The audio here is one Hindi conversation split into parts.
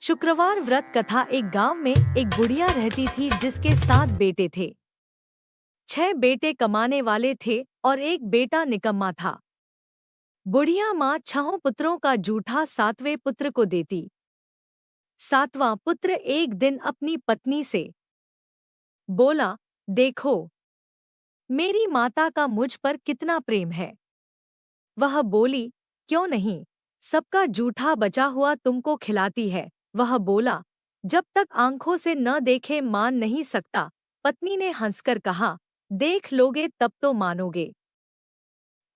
शुक्रवार व्रत कथा। एक गांव में एक बुढ़िया रहती थी जिसके 7 बेटे थे। 6 बेटे कमाने वाले थे और एक बेटा निकम्मा था। बुढ़िया माँ 6 पुत्रों का जूठा 7वें पुत्र को देती। 7वां पुत्र एक दिन अपनी पत्नी से बोला, देखो मेरी माता का मुझ पर कितना प्रेम है। वह बोली, क्यों नहीं, सबका जूठा बचा हुआ तुमको खिलाती है। वह बोला, जब तक आंखों से न देखे मान नहीं सकता। पत्नी ने हंसकर कहा, देख लोगे तब तो मानोगे।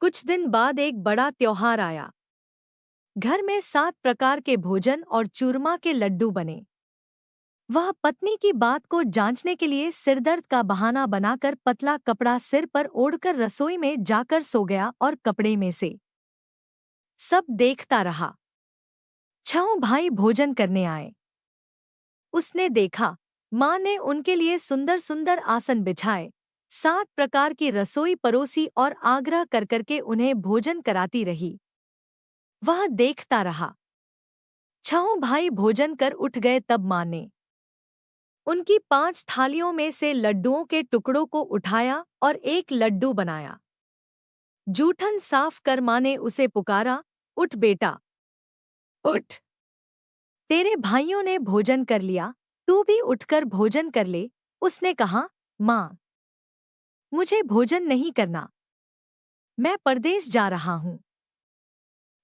कुछ दिन बाद एक बड़ा त्योहार आया। घर में 7 प्रकार के भोजन और चूरमा के लड्डू बने। वह पत्नी की बात को जांचने के लिए सिरदर्द का बहाना बनाकर पतला कपड़ा सिर पर ओढ़कर रसोई में जाकर सो गया और कपड़े में से सब देखता रहा। 6 भाई भोजन करने आए। उसने देखा, माँ ने उनके लिए सुंदर सुंदर आसन बिछाए, 7 प्रकार की रसोई परोसी और आग्रह कर करके उन्हें भोजन कराती रही। वह देखता रहा। 6 भाई भोजन कर उठ गए तब माँ ने उनकी 5 थालियों में से लड्डुओं के टुकड़ों को उठाया और एक लड्डू बनाया। जूठन साफ कर माँ ने उसे पुकारा, उठ बेटा, उठ। तेरे भाइयों ने भोजन कर लिया, तू भी उठकर भोजन कर ले। उसने कहा, माँ, मुझे भोजन नहीं करना, मैं परदेश जा रहा हूँ।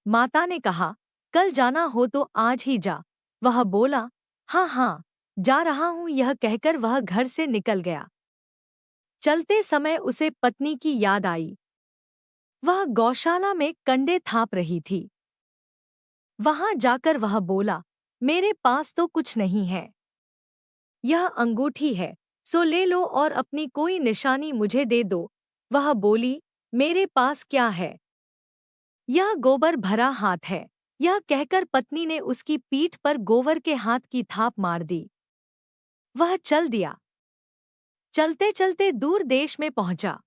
माता ने कहा, कल जाना हो तो आज ही जा। वह बोला, हाँ हाँ, जा रहा हूँ। यह कहकर वह घर से निकल गया। चलते समय उसे पत्नी की याद आई। वह गौशाला में कंडे थाप रही थी। वहां जाकर वह बोला, मेरे पास तो कुछ नहीं है। यह अंगूठी है, सो ले लो और अपनी कोई निशानी मुझे दे दो। वह बोली, मेरे पास क्या है, यह गोबर भरा हाथ है। यह कहकर पत्नी ने उसकी पीठ पर गोबर के हाथ की थाप मार दी। वह चल दिया। चलते चलते दूर देश में पहुंचा।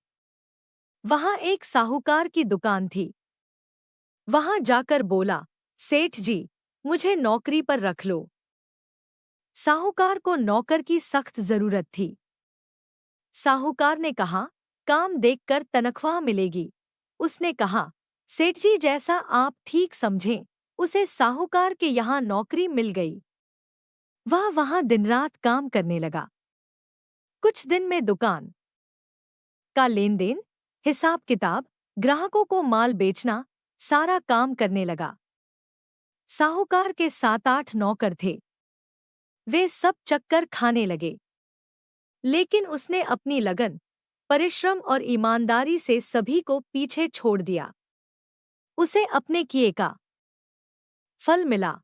वहां एक साहूकार की दुकान थी। वहां जाकर बोला, सेठ जी, मुझे नौकरी पर रख लो। साहूकार को नौकर की सख्त जरूरत थी। साहूकार ने कहा, काम देखकर तनख्वाह मिलेगी। उसने कहा, सेठ जी जैसा आप ठीक समझें। उसे साहूकार के यहाँ नौकरी मिल गई। वह वहां दिन रात काम करने लगा। कुछ दिन में दुकान का लेन देन, हिसाब किताब, ग्राहकों को माल बेचना, सारा काम करने लगा। साहूकार के 7-8 नौकर थे। वे सब चक्कर खाने लगे। लेकिन उसने अपनी लगन, परिश्रम और ईमानदारी से सभी को पीछे छोड़ दिया। उसे अपने किए का फल मिला।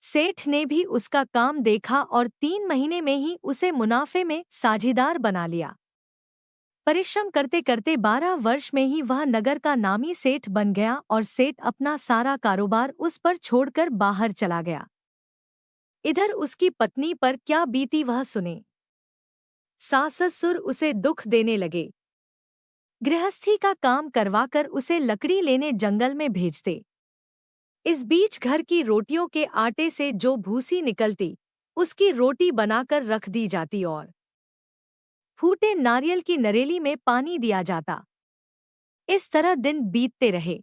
सेठ ने भी उसका काम देखा और 3 महीने में ही उसे मुनाफे में साझीदार बना लिया। परिश्रम करते करते 12 वर्ष में ही वह नगर का नामी सेठ बन गया और सेठ अपना सारा कारोबार उस पर छोड़कर बाहर चला गया। इधर उसकी पत्नी पर क्या बीती वह सुने। सास-ससुर उसे दुख देने लगे। गृहस्थी का काम करवाकर उसे लकड़ी लेने जंगल में भेजते। इस बीच घर की रोटियों के आटे से जो भूसी निकलती, उसकी रोटी बनाकर रख दी जाती और फूटे नारियल की नरेली में पानी दिया जाता। इस तरह दिन बीतते रहे।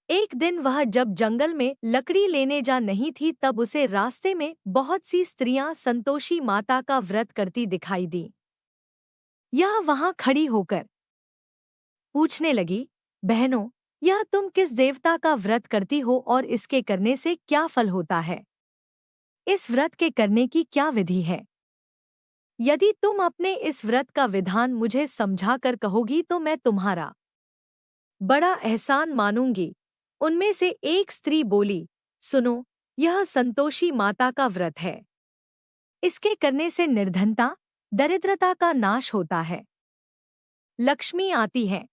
एक दिन वह जब जंगल में लकड़ी लेने जा नहीं थी तब उसे रास्ते में बहुत सी स्त्रियां संतोषी माता का व्रत करती दिखाई दी। यह वहां खड़ी होकर पूछने लगी, बहनों, यह तुम किस देवता का व्रत करती हो और इसके करने से क्या फल होता है? इस व्रत के करने की क्या विधि है? यदि तुम अपने इस व्रत का विधान मुझे समझा कर कहोगी तो मैं तुम्हारा बड़ा एहसान मानूंगी। उनमें से एक स्त्री बोली, सुनो, यह संतोषी माता का व्रत है। इसके करने से निर्धनता, दरिद्रता का नाश होता है। लक्ष्मी आती है।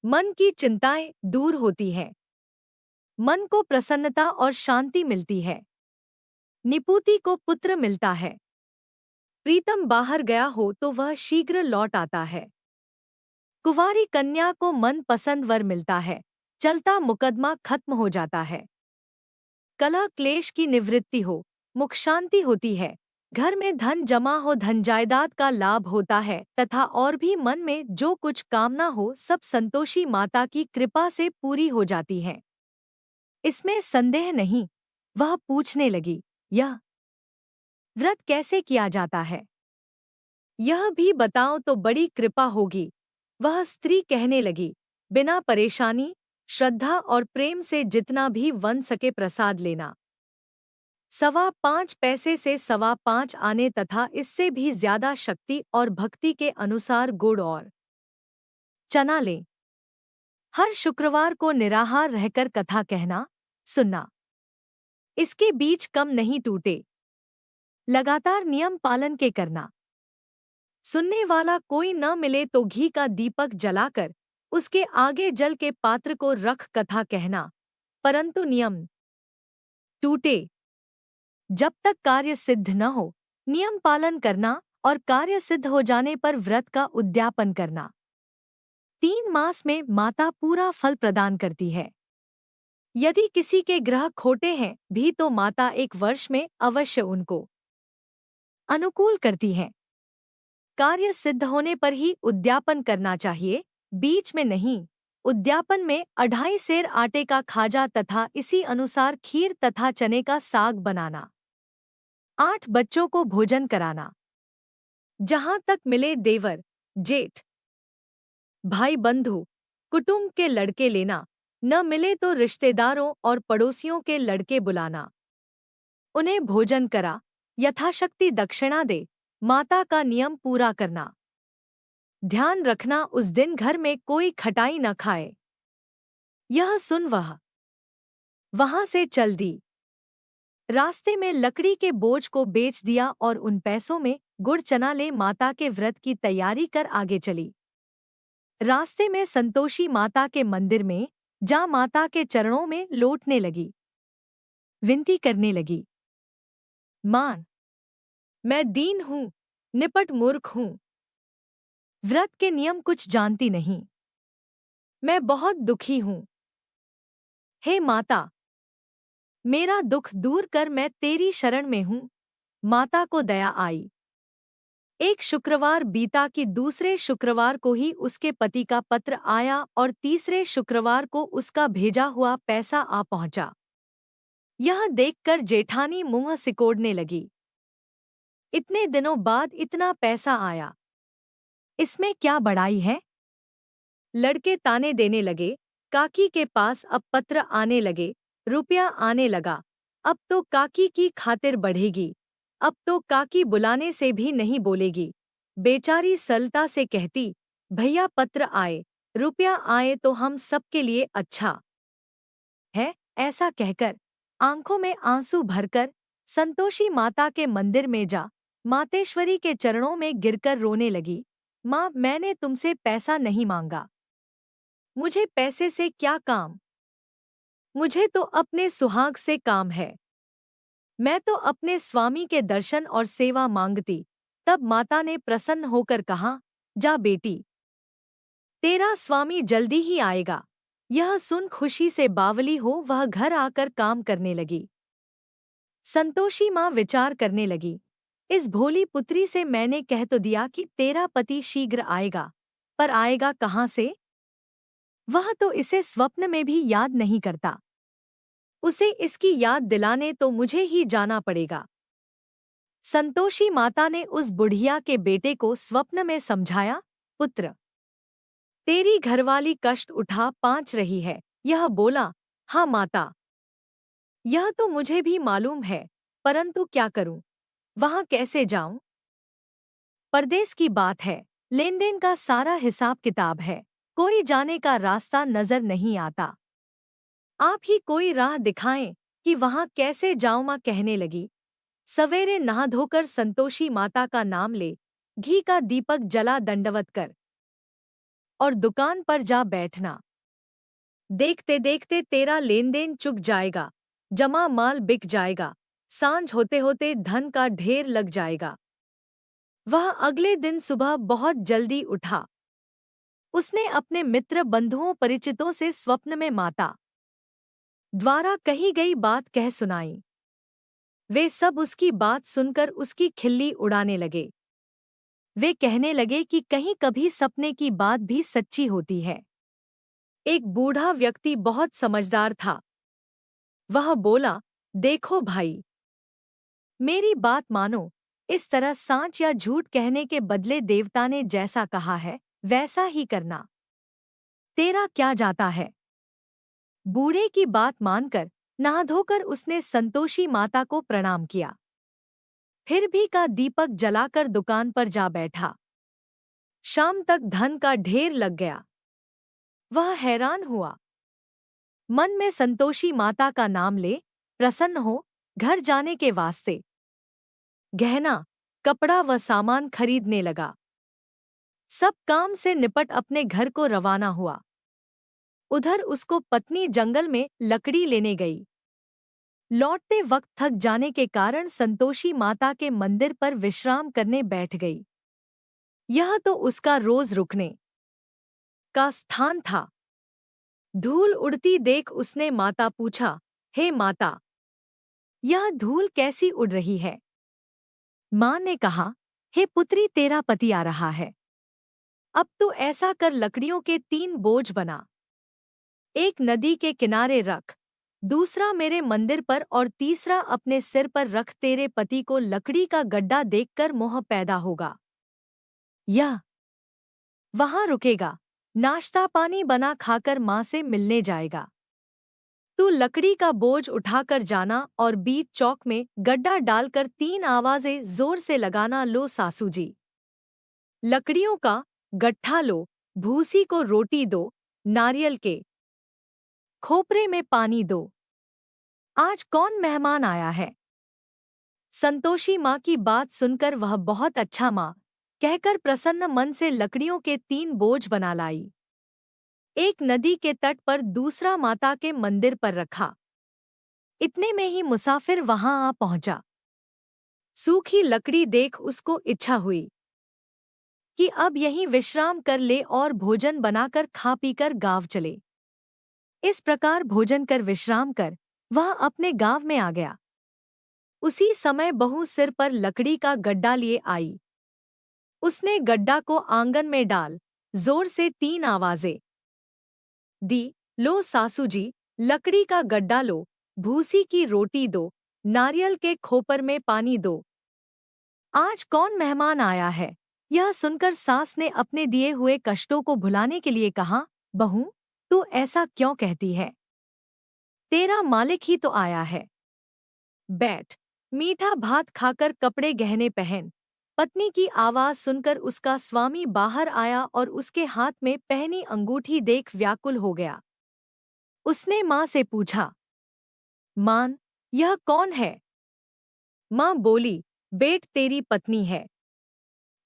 मन की चिंताएं दूर होती हैं। मन को प्रसन्नता और शांति मिलती है। निपुति को पुत्र मिलता है। प्रीतम बाहर गया हो तो वह शीघ्र लौट आता है। कुंवारी कन्या को मन पसंद वर मिलता है। चलता मुकदमा खत्म हो जाता है। कलह क्लेश की निवृत्ति हो, मुख शांति होती है, घर में धन जमा हो, धन जायदाद का लाभ होता है तथा और भी मन में जो कुछ कामना हो सब संतोषी माता की कृपा से पूरी हो जाती है। इसमें संदेह नहीं। वह पूछने लगी, यह व्रत कैसे किया जाता है? यह भी बताओ तो बड़ी कृपा होगी। वह स्त्री कहने लगी, बिना परेशानी, श्रद्धा और प्रेम से जितना भी बन सके प्रसाद लेना। 5.25 पैसे से 5.25 आने तथा इससे भी ज्यादा शक्ति और भक्ति के अनुसार गुड़ और चना लें। हर शुक्रवार को निराहार रहकर कथा कहना, सुनना। इसके बीच कम नहीं टूटे। लगातार नियम पालन के करना। सुनने वाला कोई न मिले तो घी का दीपक जलाकर उसके आगे जल के पात्र को रख कथा कहना, परंतु नियम टूटे जब तक कार्य सिद्ध न हो। नियम पालन करना और कार्य सिद्ध हो जाने पर व्रत का उद्यापन करना। 3 मास में माता पूरा फल प्रदान करती है। यदि किसी के ग्रह खोटे हैं भी तो माता 1 वर्ष में अवश्य उनको अनुकूल करती है। कार्य सिद्ध होने पर ही उद्यापन करना चाहिए, बीच में नहीं। उद्यापन में 2.5 सेर आटे का खाजा तथा इसी अनुसार खीर तथा चने का साग बनाना। 8 बच्चों को भोजन कराना। जहां तक मिले देवर, जेठ, भाई बंधु, कुटुंब के लड़के लेना, न मिले तो रिश्तेदारों और पड़ोसियों के लड़के बुलाना। उन्हें भोजन करा, यथाशक्ति दक्षिणा दे, माता का नियम पूरा करना। ध्यान रखना उस दिन घर में कोई खटाई न खाए। यह सुन वह वहां से चल दी। रास्ते में लकड़ी के बोझ को बेच दिया और उन पैसों में गुड़ चना ले माता के व्रत की तैयारी कर आगे चली। रास्ते में संतोषी माता के मंदिर में जा माता के चरणों में लौटने लगी। विनती करने लगी, मां, मैं दीन हूँ, निपट मूर्ख हूँ। व्रत के नियम कुछ जानती नहीं। मैं बहुत दुखी हूँ। हे माता, मेरा दुख दूर कर, मैं तेरी शरण में हूँ। माता को दया आई। एक शुक्रवार बीता कि दूसरे शुक्रवार को ही उसके पति का पत्र आया और तीसरे शुक्रवार को उसका भेजा हुआ पैसा आ पहुंचा। यह देखकर जेठानी मुंह सिकोड़ने लगी। इतने दिनों बाद इतना पैसा आया, इसमें क्या बड़ाई है? लड़के ताने देने लगे। काकी के पास अब पत्र आने लगे, रुपया आने लगा। अब तो काकी की खातिर बढ़ेगी। अब तो काकी बुलाने से भी नहीं बोलेगी। बेचारी सरलता से कहती, भैया पत्र आए, रुपया आए तो हम सबके लिए अच्छा है। ऐसा कहकर आंखों में आंसू भरकर संतोषी माता के मंदिर में जा मातेश्वरी के चरणों में गिरकर रोने लगी। माँ, मैंने तुमसे पैसा नहीं मांगा। मुझे पैसे से क्या काम? मुझे तो अपने सुहाग से काम है। मैं तो अपने स्वामी के दर्शन और सेवा मांगती। तब माता ने प्रसन्न होकर कहा, जा बेटी, तेरा स्वामी जल्दी ही आएगा। यह सुन खुशी से बावली हो वह घर आकर काम करने लगी। संतोषी माँ विचार करने लगी, इस भोली पुत्री से मैंने कह तो दिया कि तेरा पति शीघ्र आएगा, पर आएगा कहाँ से? वह तो इसे स्वप्न में भी याद नहीं करता। उसे इसकी याद दिलाने तो मुझे ही जाना पड़ेगा। संतोषी माता ने उस बुढ़िया के बेटे को स्वप्न में समझाया, पुत्र, तेरी घरवाली कष्ट उठा पाँच रही है। यह बोला, हाँ माता, यह तो मुझे भी मालूम है, परंतु क्या करूं? वहां कैसे जाऊं? परदेश की बात है, लेन देन का सारा हिसाब किताब है, कोई जाने का रास्ता नजर नहीं आता। आप ही कोई राह दिखाएं कि वहां कैसे जाऊं? मां कहने लगी। सवेरे नहा धोकर संतोषी माता का नाम ले, घी का दीपक जला दंडवत कर और दुकान पर जा बैठना। देखते देखते तेरा लेन देन चुक जाएगा, जमा माल बिक जाएगा, सांझ होते होते धन का ढेर लग जाएगा। वह अगले दिन सुबह बहुत जल्दी उठा। उसने अपने मित्र बंधुओं परिचितों से स्वप्न में माता द्वारा कही गई बात कह सुनाई। वे सब उसकी बात सुनकर उसकी खिल्ली उड़ाने लगे। वे कहने लगे कि कहीं कभी सपने की बात भी सच्ची होती है। एक बूढ़ा व्यक्ति बहुत समझदार था। वह बोला, देखो भाई, मेरी बात मानो। इस तरह सांच या झूठ कहने के बदले देवता ने जैसा कहा है वैसा ही करना। तेरा क्या जाता है। बूढ़े की बात मानकर नहा धोकर उसने संतोषी माता को प्रणाम किया। फिर भी का दीपक जलाकर दुकान पर जा बैठा। शाम तक धन का ढेर लग गया। वह हैरान हुआ। मन में संतोषी माता का नाम ले प्रसन्न हो घर जाने के वास्ते गहना, कपड़ा व सामान खरीदने लगा। सब काम से निपट अपने घर को रवाना हुआ। उधर उसको पत्नी जंगल में लकड़ी लेने गई। लौटते वक्त थक जाने के कारण संतोषी माता के मंदिर पर विश्राम करने बैठ गई। यह तो उसका रोज रुकने का स्थान था। धूल उड़ती देख उसने माता पूछा, हे माता, यह धूल कैसी उड़ रही है। माँ ने कहा, हे पुत्री, तेरा पति आ रहा है। अब तू ऐसा कर, लकड़ियों के 3 बोझ बना। एक नदी के किनारे रख, दूसरा मेरे मंदिर पर और तीसरा अपने सिर पर रख। तेरे पति को लकड़ी का गड्ढा देखकर मोह पैदा होगा। यह वहां रुकेगा, नाश्ता पानी बना खाकर माँ से मिलने जाएगा। तू लकड़ी का बोझ उठाकर जाना और बीच चौक में गड्ढा डालकर 3 आवाजें जोर से लगाना, लो सासू जी, लकड़ियों का गट्ठा लो, भूसी को रोटी दो, नारियल के खोपरे में पानी दो। आज कौन मेहमान आया है। संतोषी माँ की बात सुनकर वह बहुत अच्छा माँ कहकर प्रसन्न मन से लकड़ियों के 3 बोझ बना लाई। एक नदी के तट पर, दूसरा माता के मंदिर पर रखा। इतने में ही मुसाफिर वहां आ पहुंचा। सूखी लकड़ी देख उसको इच्छा हुई कि अब यहीं विश्राम कर ले और भोजन बनाकर खा पीकर गाँव चले। इस प्रकार भोजन कर विश्राम कर वह अपने गाँव में आ गया। उसी समय बहू सिर पर लकड़ी का गड्ढा लिए आई। उसने गड्ढा को आंगन में डाल जोर से 3 आवाजें दी, लो सासू जी, लकड़ी का गड्ढा लो, भूसी की रोटी दो, नारियल के खोपर में पानी दो। आज कौन मेहमान आया है। यह सुनकर सास ने अपने दिए हुए कष्टों को भुलाने के लिए कहा, बहू, तू ऐसा क्यों कहती है। तेरा मालिक ही तो आया है। बैठ, मीठा भात खाकर कपड़े गहने पहन। पत्नी की आवाज सुनकर उसका स्वामी बाहर आया और उसके हाथ में पहनी अंगूठी देख व्याकुल हो गया। उसने माँ से पूछा, मान, यह कौन है। माँ बोली, बेट, तेरी पत्नी है।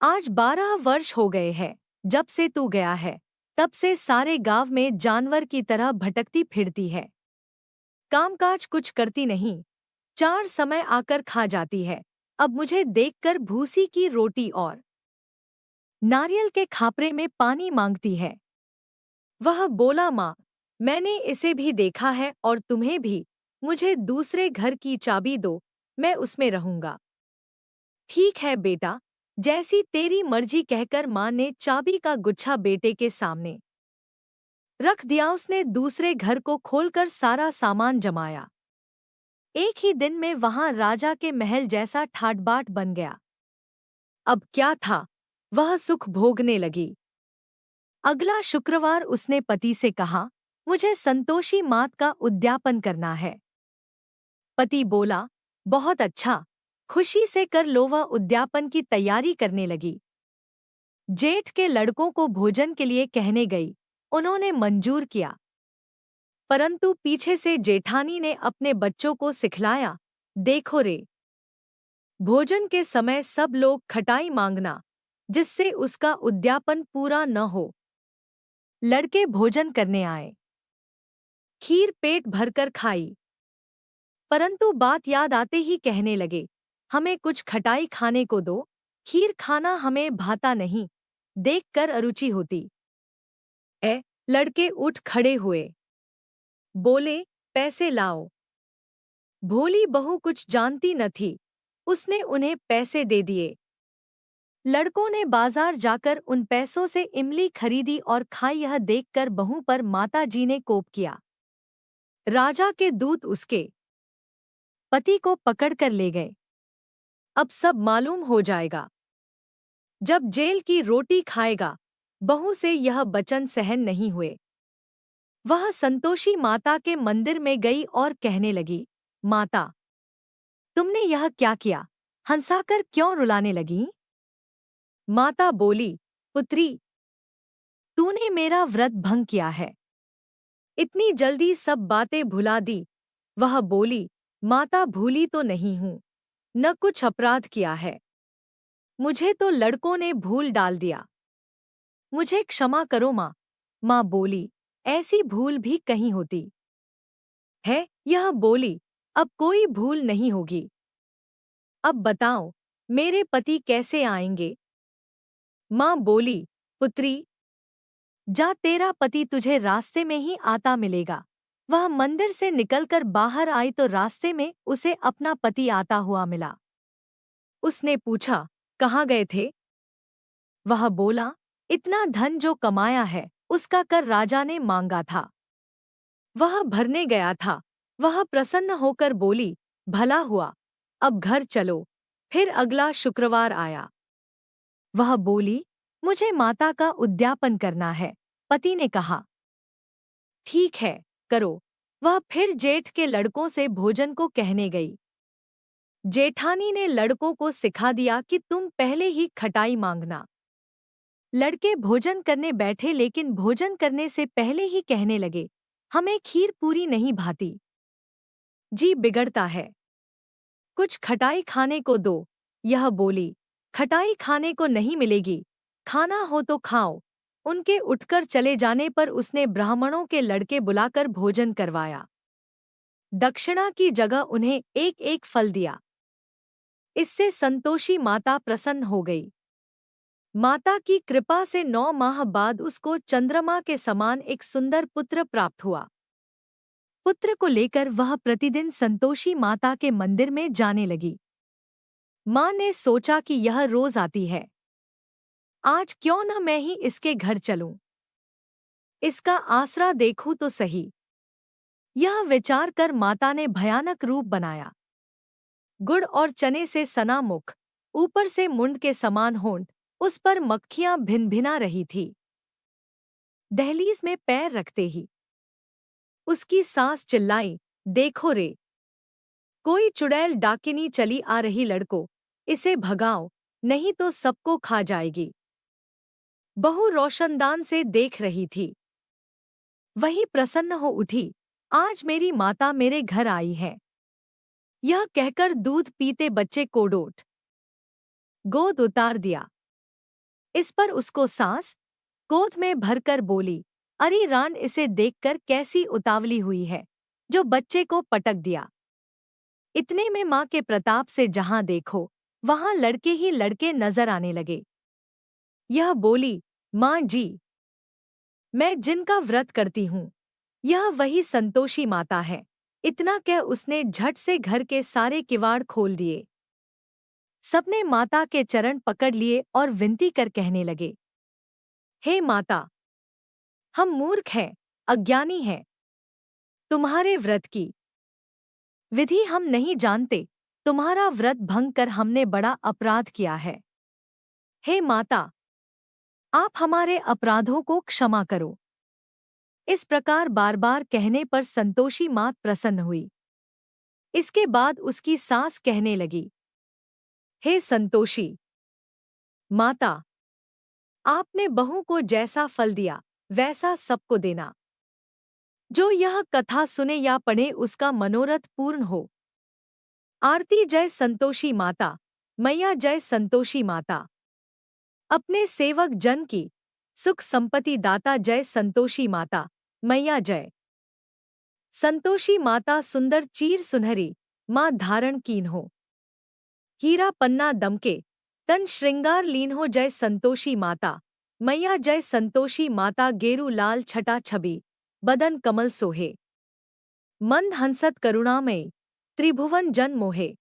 आज 12 वर्ष हो गए हैं जब से तू गया है। तब से सारे गांव में जानवर की तरह भटकती फिरती है। कामकाज कुछ करती नहीं, 4 समय आकर खा जाती है। अब मुझे देखकर भूसी की रोटी और नारियल के खापरे में पानी मांगती है। वह बोला, माँ, मैंने इसे भी देखा है और तुम्हें भी। मुझे दूसरे घर की चाबी दो, मैं उसमें रहूंगा। ठीक है बेटा, जैसी तेरी मर्जी, कहकर माँ ने चाबी का गुच्छा बेटे के सामने रख दिया। उसने दूसरे घर को खोलकर सारा सामान जमाया। एक ही दिन में वहां राजा के महल जैसा ठाट-बाट बन गया। अब क्या था, वह सुख भोगने लगी। अगला शुक्रवार उसने पति से कहा, मुझे संतोषी मात का उद्यापन करना है। पति बोला, बहुत अच्छा, खुशी से कर लो। वह उद्यापन की तैयारी करने लगी। जेठ के लड़कों को भोजन के लिए कहने गई। उन्होंने मंजूर किया, परंतु पीछे से जेठानी ने अपने बच्चों को सिखलाया, देखो रे, भोजन के समय सब लोग खटाई मांगना, जिससे उसका उद्यापन पूरा न हो। लड़के भोजन करने आए। खीर पेट भरकर खाई, परंतु बात याद आते ही कहने लगे, हमें कुछ खटाई खाने को दो, खीर खाना हमें भाता नहीं, देखकर अरुचि होती। लड़के उठ खड़े हुए, बोले, पैसे लाओ। भोली बहू कुछ जानती न थी, उसने उन्हें पैसे दे दिए। लड़कों ने बाजार जाकर उन पैसों से इमली खरीदी और खाई। यह देखकर बहू पर माताजी ने कोप किया। राजा के दूत उसके पति को पकड़कर ले गए। अब सब मालूम हो जाएगा। जब जेल की रोटी खाएगा। बहू से यह वचन सहन नहीं हुए। वह संतोषी माता के मंदिर में गई और कहने लगी, माता, तुमने यह क्या किया? हंसाकर क्यों रुलाने लगी? माता बोली, पुत्री, तूने मेरा व्रत भंग किया है। इतनी जल्दी सब बातें भुला दी। वह बोली, माता, भूली तो नहीं हूं, न कुछ अपराध किया है। मुझे तो लड़कों ने भूल डाल दिया। मुझे क्षमा करो माँ। माँ बोली, ऐसी भूल भी कहीं होती है? यह बोली, अब कोई भूल नहीं होगी। अब बताओ, मेरे पति कैसे आएंगे? माँ बोली, पुत्री, जा, तेरा पति तुझे रास्ते में ही आता मिलेगा। वह मंदिर से निकलकर बाहर आई तो रास्ते में उसे अपना पति आता हुआ मिला। उसने पूछा, कहाँ गए थे? वह बोला, इतना धन जो कमाया है उसका कर राजा ने मांगा था, वह भरने गया था। वह प्रसन्न होकर बोली, भला हुआ, अब घर चलो। फिर अगला शुक्रवार आया। वह बोली, मुझे माता का उद्यापन करना है। पति ने कहा, ठीक है, करो। वह फिर जेठ के लड़कों से भोजन को कहने गई। जेठानी ने लड़कों को सिखा दिया कि तुम पहले ही खटाई मांगना। लड़के भोजन करने बैठे, लेकिन भोजन करने से पहले ही कहने लगे, हमें खीर पूरी नहीं भाती, जी बिगड़ता है, कुछ खटाई खाने को दो। यह बोली, खटाई खाने को नहीं मिलेगी, खाना हो तो खाओ। उनके उठकर चले जाने पर उसने ब्राह्मणों के लड़के बुलाकर भोजन करवाया। दक्षिणा की जगह उन्हें एक एक फल दिया। इससे संतोषी माता प्रसन्न हो गई। माता की कृपा से 9 माह बाद उसको चंद्रमा के समान एक सुंदर पुत्र प्राप्त हुआ। पुत्र को लेकर वह प्रतिदिन संतोषी माता के मंदिर में जाने लगी। माँ ने सोचा कि यह रोज आती है, आज क्यों न मैं ही इसके घर चलूं, इसका आसरा देखूं तो सही। यह विचार कर माता ने भयानक रूप बनाया। गुड़ और चने से सना मुख, ऊपर से मुंड के समान होंठ, उस पर मक्खियां भिन-भिना रही थी। दहलीज में पैर रखते ही उसकी सास चिल्लाई, देखो रे, कोई चुड़ैल डाकिनी चली आ रही, लड़को, इसे भगाओ, नहीं तो सबको खा जाएगी। बहू रोशनदान से देख रही थी। वही प्रसन्न हो उठी, आज मेरी माता मेरे घर आई है। यह कहकर दूध पीते बच्चे को गोद उतार दिया। इस पर उसको सास गोद में भरकर बोली, अरे रान, इसे देखकर कैसी उतावली हुई है, जो बच्चे को पटक दिया। इतने में माँ के प्रताप से जहां देखो वहां लड़के ही लड़के नजर आने लगे। यह बोली, माँ जी, मैं जिनका व्रत करती हूँ, यह वही संतोषी माता है। इतना कह उसने झट से घर के सारे किवाड़ खोल दिए। सबने माता के चरण पकड़ लिए और विनती कर कहने लगे, हे माता, हम मूर्ख हैं, अज्ञानी हैं। तुम्हारे व्रत की विधि हम नहीं जानते। तुम्हारा व्रत भंग कर हमने बड़ा अपराध किया है। हे माता, आप हमारे अपराधों को क्षमा करो। इस प्रकार बार बार कहने पर संतोषी मात प्रसन्न हुई। इसके बाद उसकी सास कहने लगी, हे संतोषी माता, आपने बहू को जैसा फल दिया वैसा सबको देना। जो यह कथा सुने या पढ़े उसका मनोरथ पूर्ण हो। आरती जय संतोषी माता, मैया जय संतोषी माता। अपने सेवक जन की सुख संपत्ति दाता जय संतोषी माता, मैया जय। संतोषी माता सुंदर चीर सुनहरी, माँ धारण कीन हो। हीरा पन्ना दमके, तन श्रृंगार लीन हो जय संतोषी माता, मैया जय संतोषी माता। गेरू लाल छटा छबी, बदन कमल सोहे। मंद हंसत करुणामयी, त्रिभुवन जन मोहे।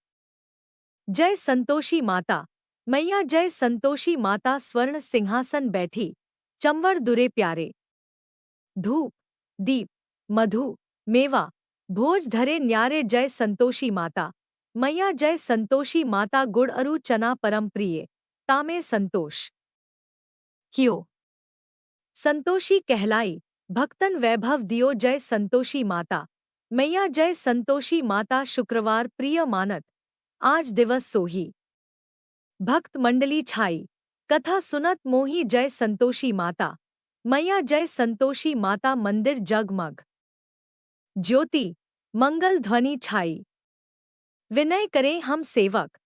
जय संतोषी माता, मैया जय संतोषी माता स्वर्ण सिंहासन बैठी, चंवर दुरे प्यारे। धूप, दीप, मधु, मेवा, भोज धरे न्यारे जय संतोषी माता, मैया जय संतोषी माता गुड़ अरु चना परम प्रिय, तामे संतोष कियो। संतोषी कहलाई, भक्तन वैभव दियो जय संतोषी माता, मैया जय संतोषी माता शुक्रवार प्रिय मानत, आज दिवस सोही। भक्त मंडली छाई, कथा सुनत मोही जय संतोषी माता, मैया जय संतोषी माता मंदिर जगमग। ज्योति, मंगल ध्वनि छाई, विनय करें हम सेवक,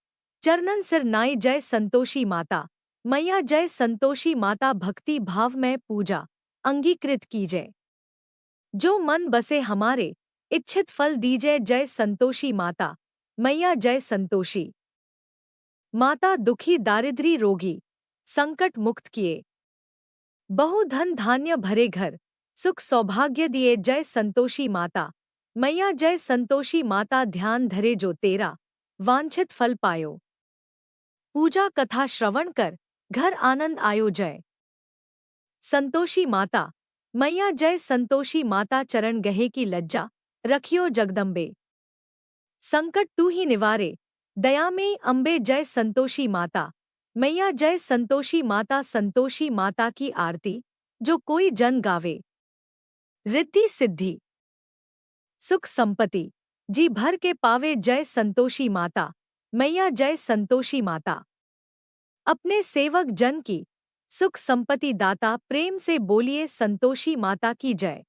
चरणन सिर नाई जय संतोषी माता, मैया जय संतोषी माता भक्ति भाव में पूजा, अंगीकृत कीजय। जो मन बसे हमारे, इच्छित फल दीजय जय संतोषी माता, मैया जय संतोषी माता दुखी दारिद्री रोगी, संकट मुक्त किए। बहु धन धान्य भरे घर, सुख सौभाग्य दिए जय संतोषी माता, मैया जय संतोषी माता ध्यान धरे जो तेरा, वांछित फल पायो। पूजा कथा श्रवण कर, घर आनंद आयो जय संतोषी माता, मैया जय संतोषी माता चरण गहे की लज्जा, रखियो जगदम्बे। संकट तू ही निवारे, दया में अम्बे जय संतोषी माता, मैया जय संतोषी माता संतोषी माता की आरती, जो कोई जन गावे। रिद्धि सिद्धि, सुख संपत्ति, जी भर के पावे जय संतोषी माता, मैया जय संतोषी माता। अपने सेवक जन की, सुख संपत्ति दाता प्रेम से बोलिए संतोषी माता की जय।